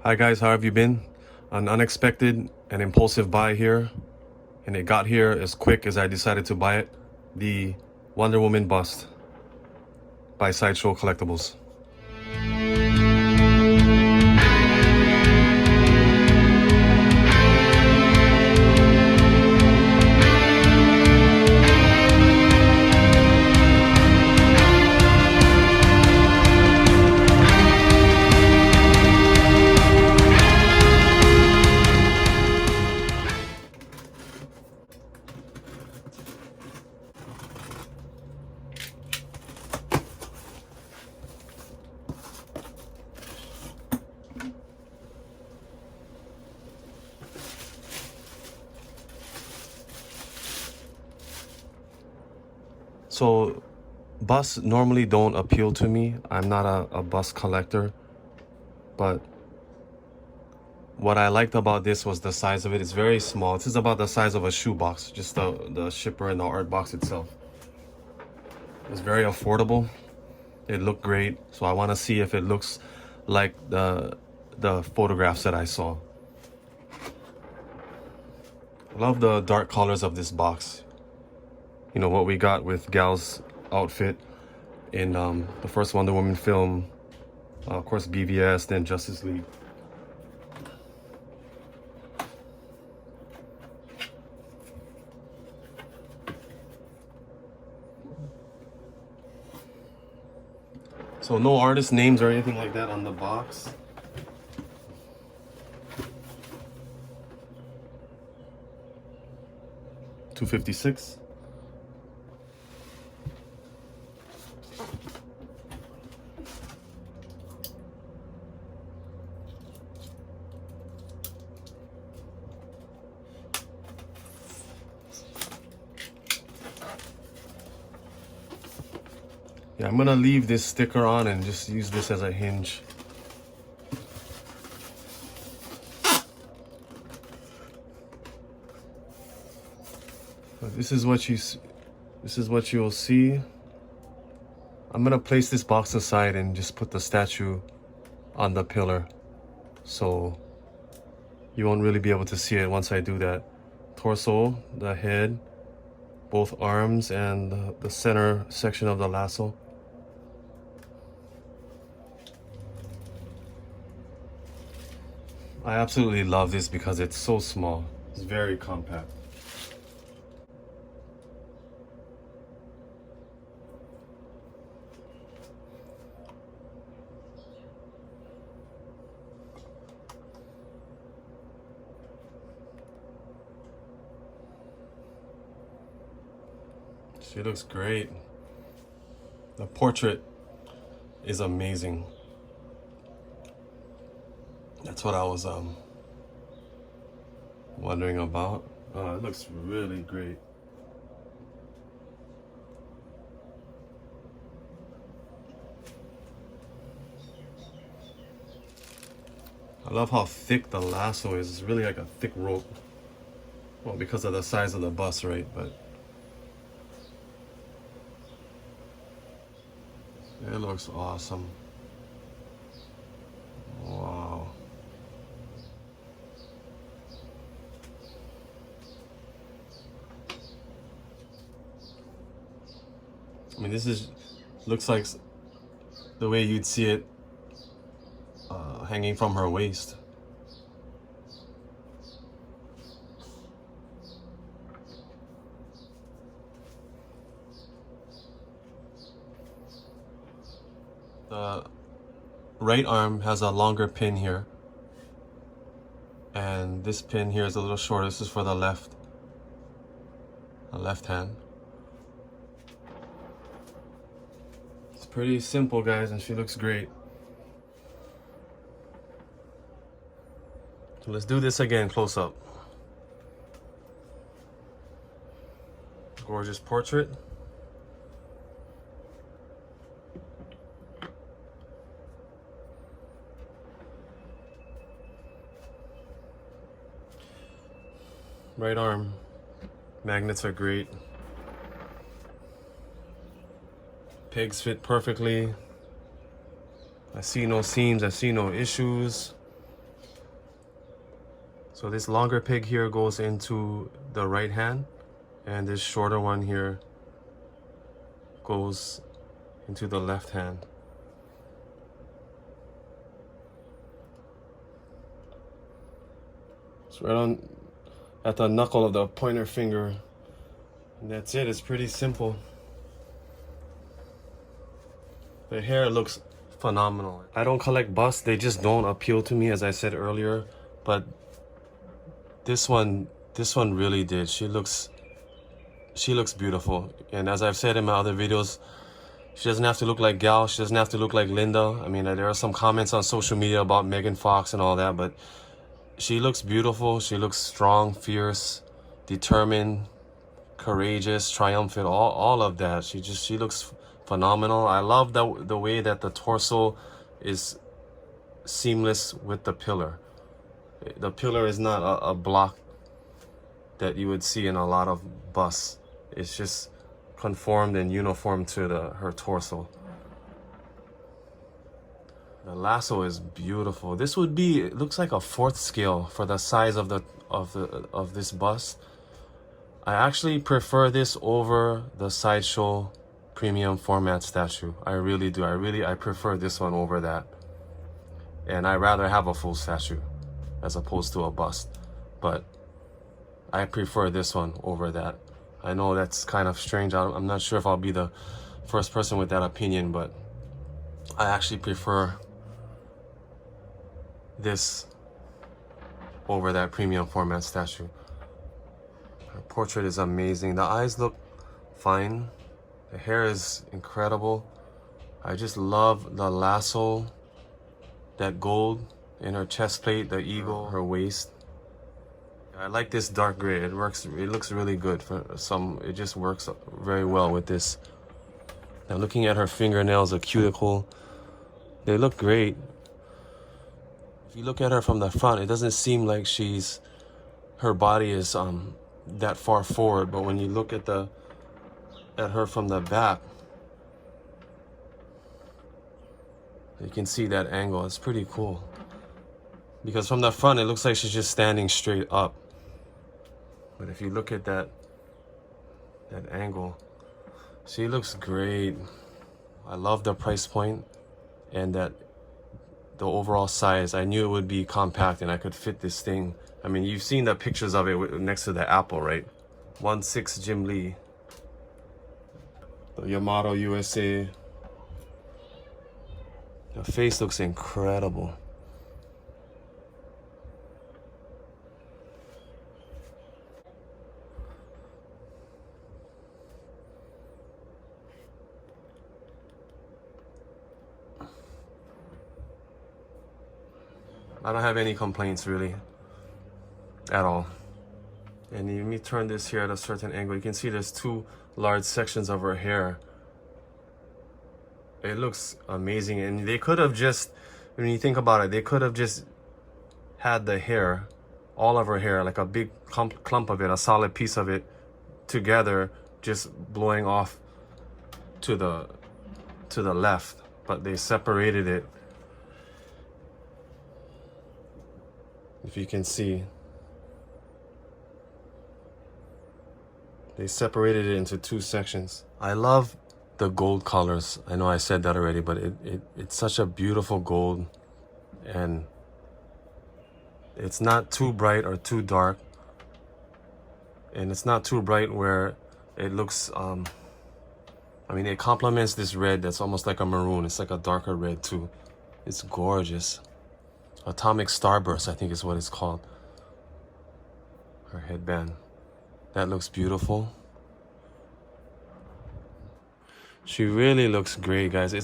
Hi guys, how have you been? An unexpected and impulsive buy here, and it got here as quick as I decided to buy it. The Wonder Woman bust by Sideshow Collectibles. So busts normally don't appeal to me. I'm not a bust collector, but what I liked about this was the size of it. It's very small. This is about the size of a shoebox, just the shipper and the art box itself. It's very affordable. It looked great, so I want to see if it looks like the photographs that I saw. I love the dark colors of this box. You know what we got with Gal's outfit in the first Wonder Woman film, of course BVS, then Justice League. So no artist names or anything like that on the box. $256. Yeah, I'm gonna leave this sticker on and just use this as a hinge. But this is what you'll see. I'm gonna place this box aside and just put the statue on the pillar, so you won't really be able to see it once I do that. Torso, the head, both arms, and the center section of the lasso. I absolutely love this because it's so small. It's very compact. She looks great. The portrait is amazing. That's what I was wondering about. Oh, it looks really great. I love how thick the lasso is. It's really like a thick rope. Well, because of the size of the bust, right? But it looks awesome. Wow. I mean, this looks like the way you'd see it hanging from her waist. The right arm has a longer pin here, and this pin here is a little shorter. This is for the left hand. It's pretty simple, guys, and she looks great. So let's do this again close up. Gorgeous portrait. Right arm magnets are great. Pegs fit perfectly. I see no seams, I see no issues. So this longer pig here goes into the right hand, and this shorter one here goes into the left hand. It's right on at the knuckle of the pointer finger. And that's it. It's pretty simple. The hair looks phenomenal. I don't collect busts. They just don't appeal to me, as I said earlier. But this one really did. She looks beautiful. And as I've said in my other videos, she doesn't have to look like Gal. She doesn't have to look like Linda. I mean, there are some comments on social media about Megan Fox and all that, but she looks beautiful. She looks strong, fierce, determined, courageous, triumphant, all of that. She looks phenomenal. I love the way that the torso is seamless with the pillar. The pillar is not a block that you would see in a lot of busts. It's just conformed and uniform to her torso. The lasso is beautiful. This would be, it looks like a 4th scale for the size of this bust. I actually prefer this over the Sideshow premium format statue. I really do. I prefer this one over that. And I rather have a full statue as opposed to a bust. But I prefer this one over that. I know that's kind of strange. I'm not sure if I'll be the first person with that opinion, but I actually prefer this over that premium format statue. Her portrait is amazing. The eyes look fine. The hair is incredible. I just love the lasso, that gold in her chest plate, the eagle, her waist. I like this dark gray. It works. It looks really good for some. It just works very well with this. Now looking at her fingernails, the cuticle, they look great. If you look at her from the front, it doesn't seem like her body is that far forward. But when you look at her from the back, you can see that angle. It's pretty cool. Because from the front, it looks like she's just standing straight up. But if you look at that angle, she looks great. I love the price point and the overall size. I knew it would be compact and I could fit this thing. I mean, you've seen the pictures of it next to the Apple, right? 1/6 Jim Lee. The Yamato USA. The face looks incredible. I don't have any complaints really at all. And let me turn this here at a certain angle. You can see there's 2 large sections of her hair. It looks amazing. And they could have just, when you think about it, they could have just had the hair, all of her hair, like a big clump of it, a solid piece of it together, just blowing off to the left. But they separated it. If you can see, they separated it into 2 sections. I love the gold colors. I know I said that already, but it's such a beautiful gold, and it's not too bright or too dark, and it's not too bright where it looks I mean, it complements this red that's almost like a maroon. It's like a darker red too. It's gorgeous. Atomic Starburst, I think is what it's called. Her headband. That looks beautiful. She really looks great, guys.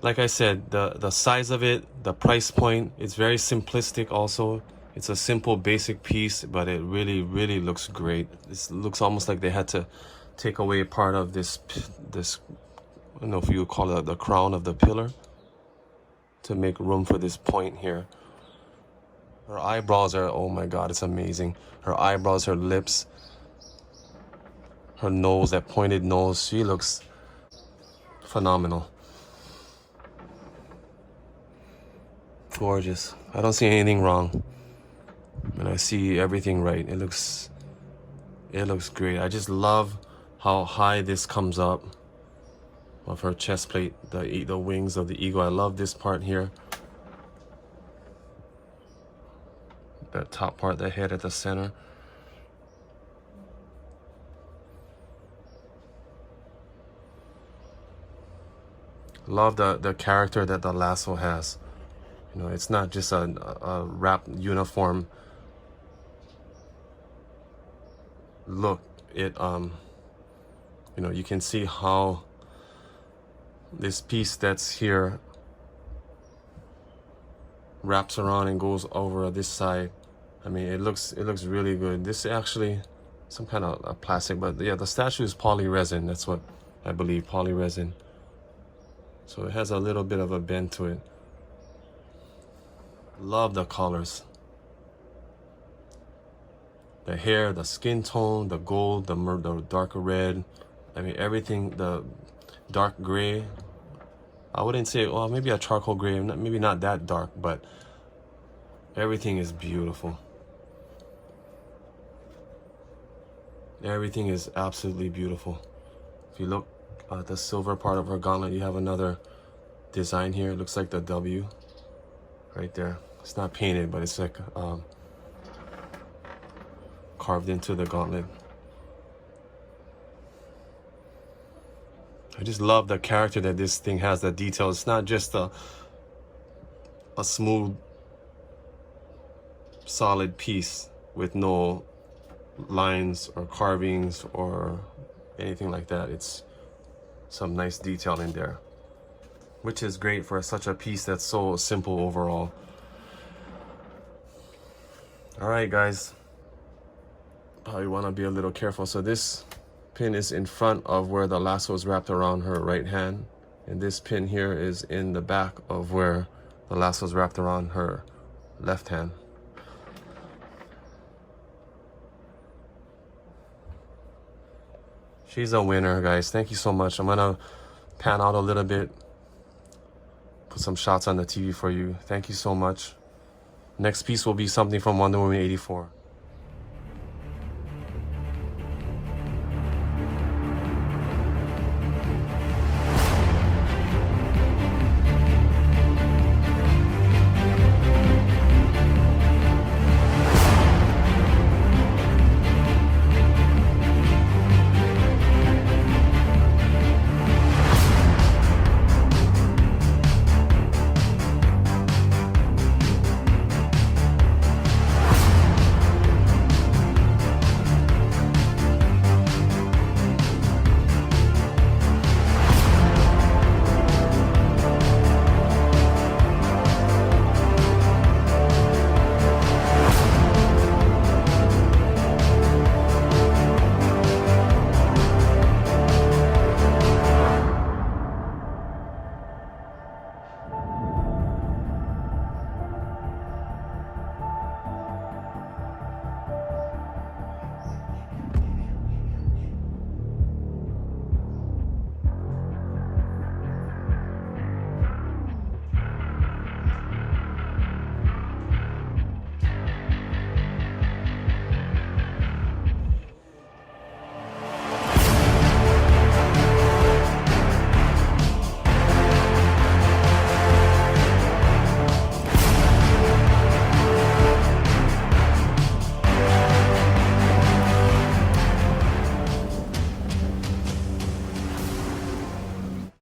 Like I said, the size of it, the price point, it's very simplistic also. It's a simple, basic piece, but it really, really looks great. This looks almost like they had to take away part of this, I don't know if you would call it the crown of the pillar, to make room for this point here. Her eyebrows are, oh my God, it's amazing. Her eyebrows, her lips, her nose, that pointed nose. She looks phenomenal. Gorgeous. I don't see anything wrong. And I see everything right. It looks great. I just love how high this comes up of her chest plate, the wings of the eagle. I love this part here. That top part, the head at the center. Love the character that the lasso has. You know, it's not just a wrapped uniform look. It you know, you can see how this piece that's here wraps around and goes over this side. I mean, it looks really good. This is actually some kind of a plastic, but yeah, the statue is polyresin. That's what I believe, polyresin. So it has a little bit of a bend to it. Love the colors. The hair, the skin tone, the gold, the darker red. I mean, everything, the dark gray. I wouldn't say, well, maybe a charcoal gray, maybe not that dark, but everything is beautiful. Everything is absolutely beautiful. If you look at the silver part of her gauntlet, you have another design here. It looks like the W right there. It's not painted, but it's like carved into the gauntlet. I just love the character that this thing has, the detail. It's not just a smooth, solid piece with no lines or carvings or anything like that. It's some nice detail in there, which is great for such a piece that's so simple overall. All right, guys, probably want to be a little careful. So this pin is in front of where the lasso is wrapped around her right hand, and this pin here is in the back of where the lasso is wrapped around her left hand. She's a winner, guys. Thank you so much. I'm gonna pan out a little bit, put some shots on the TV for you. Thank you so much. Next piece will be something from Wonder Woman 84.